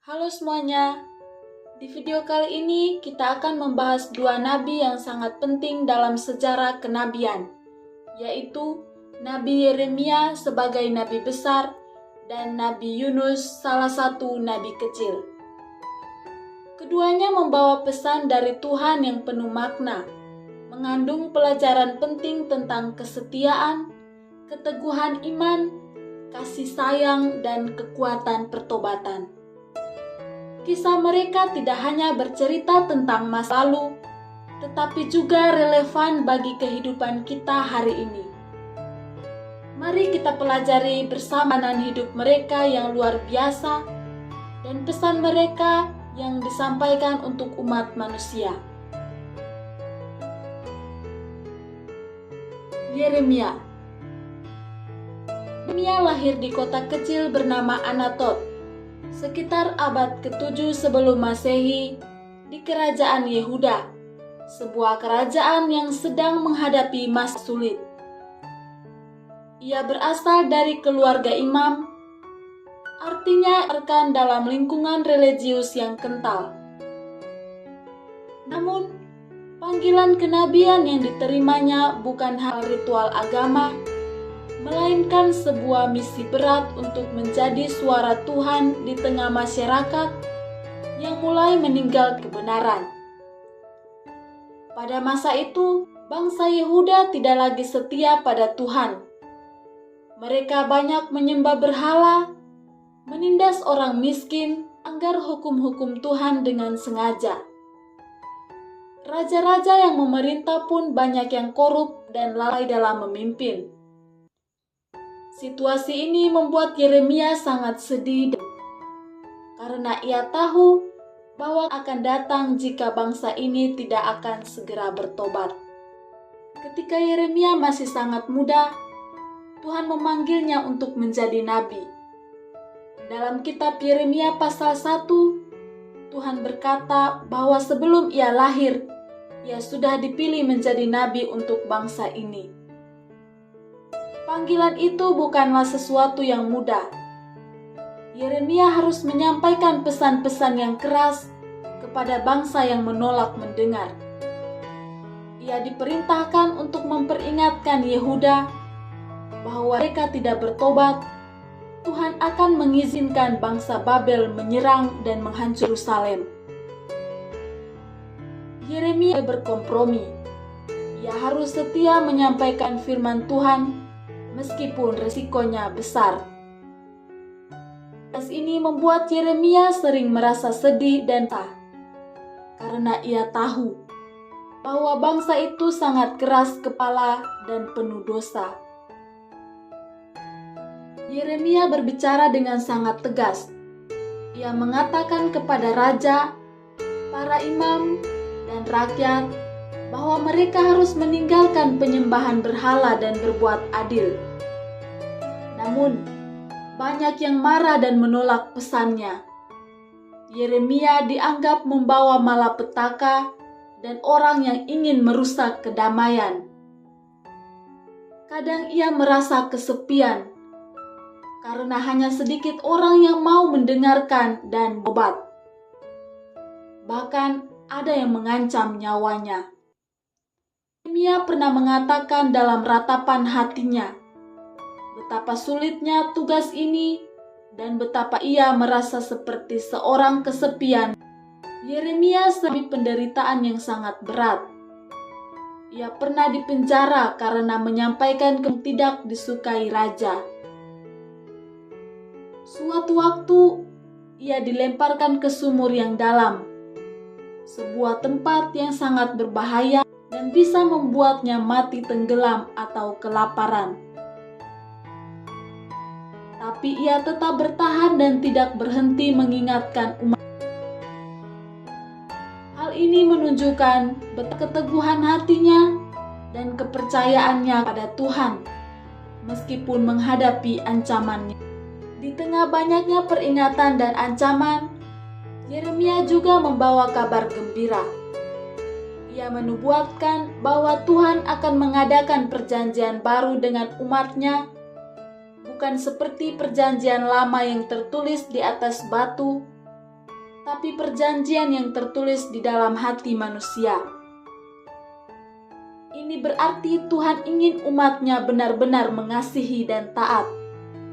Halo semuanya, di video kali ini kita akan membahas dua nabi yang sangat penting dalam sejarah kenabian, yaitu Nabi Yeremia sebagai nabi besar dan Nabi Yunus salah satu nabi kecil. Keduanya membawa pesan dari Tuhan yang penuh makna, mengandung pelajaran penting tentang kesetiaan, keteguhan iman, kasih sayang, dan kekuatan pertobatan. Kisah mereka tidak hanya bercerita tentang masa lalu, tetapi juga relevan bagi kehidupan kita hari ini. Mari kita pelajari bersama hidup mereka yang luar biasa dan pesan mereka yang disampaikan untuk umat manusia. Yeremia lahir di kota kecil bernama Anatot, sekitar abad ke-7 sebelum Masehi, di kerajaan Yehuda, sebuah kerajaan yang sedang menghadapi masa sulit. Ia berasal dari keluarga imam, artinya rekan dalam lingkungan religius yang kental. Namun, panggilan kenabian yang diterimanya bukan hal ritual agama, melainkan sebuah misi berat untuk menjadi suara Tuhan di tengah masyarakat yang mulai meninggal kebenaran. Pada masa itu, bangsa Yehuda tidak lagi setia pada Tuhan. Mereka banyak menyembah berhala, menindas orang miskin, melanggar hukum-hukum Tuhan dengan sengaja. Raja-raja yang memerintah pun banyak yang korup dan lalai dalam memimpin. Situasi ini membuat Yeremia sangat sedih karena ia tahu bahwa akan datang jika bangsa ini tidak akan segera bertobat. Ketika Yeremia masih sangat muda, Tuhan memanggilnya untuk menjadi nabi. Dalam kitab Yeremia pasal 1, Tuhan berkata bahwa sebelum ia lahir, ia sudah dipilih menjadi nabi untuk bangsa ini. Panggilan itu bukanlah sesuatu yang mudah. Yeremia harus menyampaikan pesan-pesan yang keras kepada bangsa yang menolak mendengar. Ia diperintahkan untuk memperingatkan Yehuda bahwa mereka tidak bertobat. Tuhan akan mengizinkan bangsa Babel menyerang dan menghancurkan Yerusalem. Yeremia berkompromi. Ia harus setia menyampaikan firman Tuhan meskipun risikonya besar. Tes ini membuat Yeremia sering merasa sedih dan karena ia tahu bahwa bangsa itu sangat keras kepala dan penuh dosa. Yeremia berbicara dengan sangat tegas. Ia mengatakan kepada raja, para imam, dan rakyat bahwa mereka harus meninggalkan penyembahan berhala dan berbuat adil. Namun, banyak yang marah dan menolak pesannya. Yeremia dianggap membawa malapetaka dan orang yang ingin merusak kedamaian. Kadang ia merasa kesepian karena hanya sedikit orang yang mau mendengarkan dan bertobat. Bahkan ada yang mengancam nyawanya. Yeremia pernah mengatakan dalam ratapan hatinya betapa sulitnya tugas ini dan betapa ia merasa seperti seorang kesepian. Yeremia mengalami penderitaan yang sangat berat. Ia pernah dipenjara karena menyampaikan yang tidak disukai raja. Suatu waktu, ia dilemparkan ke sumur yang dalam, sebuah tempat yang sangat berbahaya dan bisa membuatnya mati tenggelam atau kelaparan. Tapi ia tetap bertahan dan tidak berhenti mengingatkan umat. Hal ini menunjukkan betapa keteguhan hatinya dan kepercayaannya pada Tuhan, meskipun menghadapi ancamannya. Di tengah banyaknya peringatan dan ancaman, Yeremia juga membawa kabar gembira. Ia menubuatkan bahwa Tuhan akan mengadakan perjanjian baru dengan umatnya, bukan seperti perjanjian lama yang tertulis di atas batu, tetapi perjanjian yang tertulis di dalam hati manusia. Ini berarti Tuhan ingin umat-Nya benar-benar mengasihi dan taat,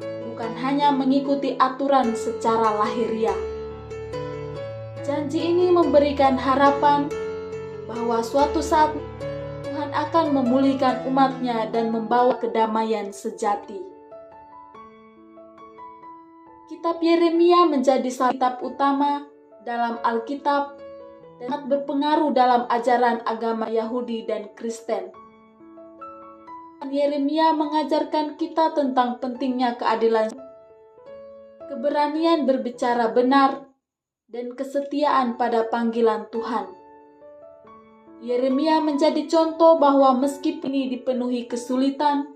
bukan hanya mengikuti aturan secara lahiriah. Janji ini memberikan harapan bahwa suatu saat Tuhan akan memulihkan umat-Nya dan membawa kedamaian sejati. Kitab Yeremia menjadi salah kitab utama dalam Alkitab dan sangat berpengaruh dalam ajaran agama Yahudi dan Kristen. Yeremia mengajarkan kita tentang pentingnya keadilan, keberanian berbicara benar, dan kesetiaan pada panggilan Tuhan. Yeremia menjadi contoh bahwa meskipun ini dipenuhi kesulitan,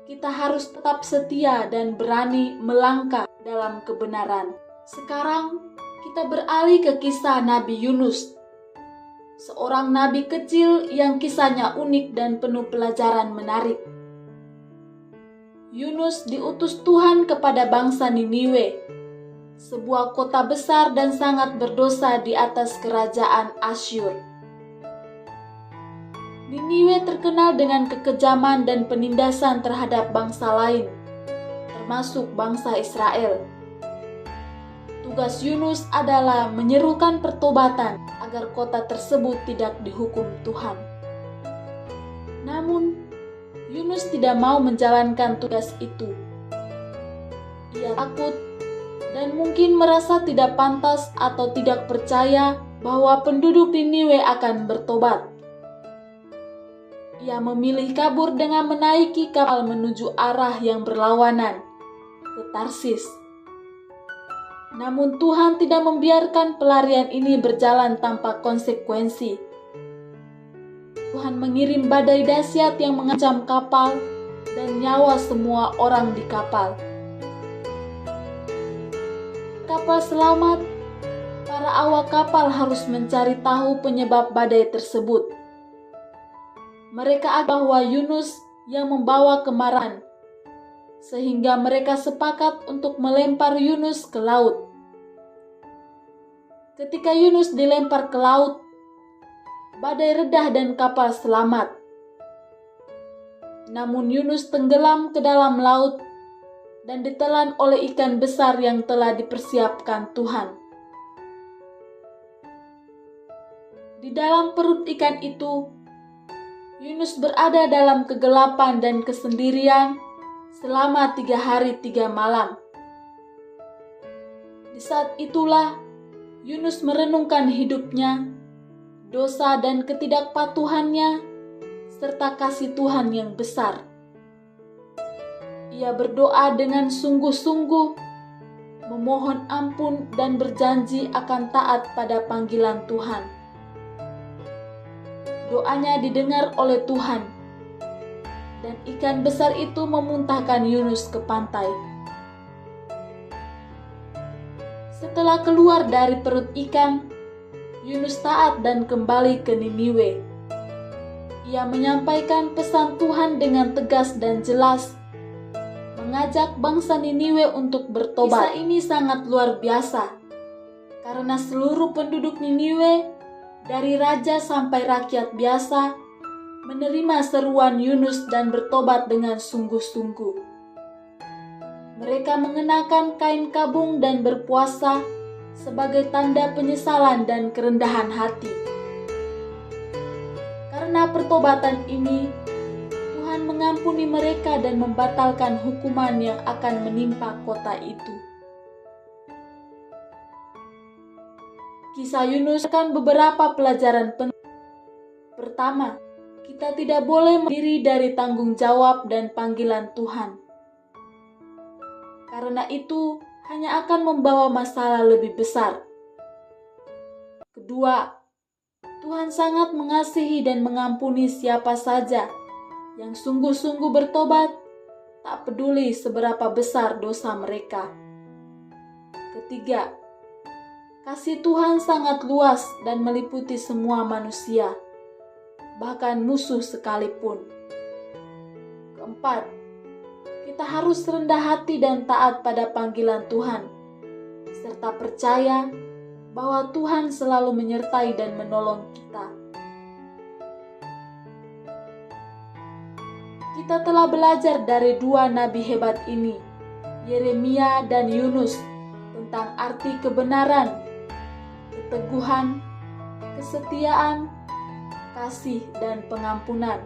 kita harus tetap setia dan berani melangkah dalam kebenaran. Sekarang kita beralih ke kisah Nabi Yunus, seorang nabi kecil yang kisahnya unik dan penuh pelajaran menarik. Yunus diutus Tuhan kepada bangsa Niniwe, sebuah kota besar dan sangat berdosa di atas kerajaan Asyur. Niniwe terkenal dengan kekejaman dan penindasan terhadap bangsa lain, termasuk bangsa Israel. Tugas Yunus adalah menyerukan pertobatan agar kota tersebut tidak dihukum Tuhan. Namun, Yunus tidak mau menjalankan tugas itu. Ia takut dan mungkin merasa tidak pantas atau tidak percaya bahwa penduduk Niniwe akan bertobat. Ia memilih kabur dengan menaiki kapal menuju arah yang berlawanan, ke Tarsis. Namun Tuhan tidak membiarkan pelarian ini berjalan tanpa konsekuensi. Tuhan mengirim badai dahsyat yang mengancam kapal dan nyawa semua orang di kapal. Kapal selamat, para awak kapal harus mencari tahu penyebab badai tersebut. Mereka bahwa Yunus yang membawa kemarahan, sehingga mereka sepakat untuk melempar Yunus ke laut. Ketika Yunus dilempar ke laut, badai redah dan kapal selamat. Namun Yunus tenggelam ke dalam laut dan ditelan oleh ikan besar yang telah dipersiapkan Tuhan. Di dalam perut ikan itu, Yunus berada dalam kegelapan dan kesendirian selama 3 hari 3 malam. Di saat itulah Yunus merenungkan hidupnya, dosa dan ketidakpatuhannya, serta kasih Tuhan yang besar. Ia berdoa dengan sungguh-sungguh, memohon ampun dan berjanji akan taat pada panggilan Tuhan. Doanya didengar oleh Tuhan, dan ikan besar itu memuntahkan Yunus ke pantai. Setelah keluar dari perut ikan, Yunus taat dan kembali ke Niniwe. Ia menyampaikan pesan Tuhan dengan tegas dan jelas, mengajak bangsa Niniwe untuk bertobat. Kisah ini sangat luar biasa, karena seluruh penduduk Niniwe, dari raja sampai rakyat biasa, menerima seruan Yunus dan bertobat dengan sungguh-sungguh. Mereka mengenakan kain kabung dan berpuasa sebagai tanda penyesalan dan kerendahan hati. Karena pertobatan ini, Tuhan mengampuni mereka dan membatalkan hukuman yang akan menimpa kota itu. Kisah Yunus akan beberapa pelajaran penting. Pertama, kita tidak boleh mendiri dari tanggung jawab dan panggilan Tuhan. Karena itu hanya akan membawa masalah lebih besar. Kedua, Tuhan sangat mengasihi dan mengampuni siapa saja yang sungguh-sungguh bertobat, tak peduli seberapa besar dosa mereka. Ketiga, kasih Tuhan sangat luas dan meliputi semua manusia, bahkan musuh sekalipun. Keempat, kita harus rendah hati dan taat pada panggilan Tuhan, serta percaya bahwa Tuhan selalu menyertai dan menolong kita. Kita telah belajar dari dua nabi hebat ini, Yeremia dan Yunus, tentang arti kebenaran, keteguhan, kesetiaan, kasih, dan pengampunan.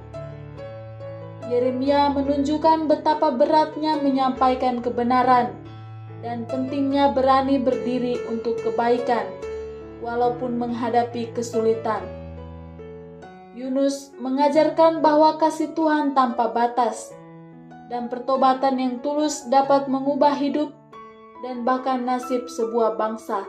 Yeremia menunjukkan betapa beratnya menyampaikan kebenaran dan pentingnya berani berdiri untuk kebaikan walaupun menghadapi kesulitan. Yunus mengajarkan bahwa kasih Tuhan tanpa batas dan pertobatan yang tulus dapat mengubah hidup dan bahkan nasib sebuah bangsa.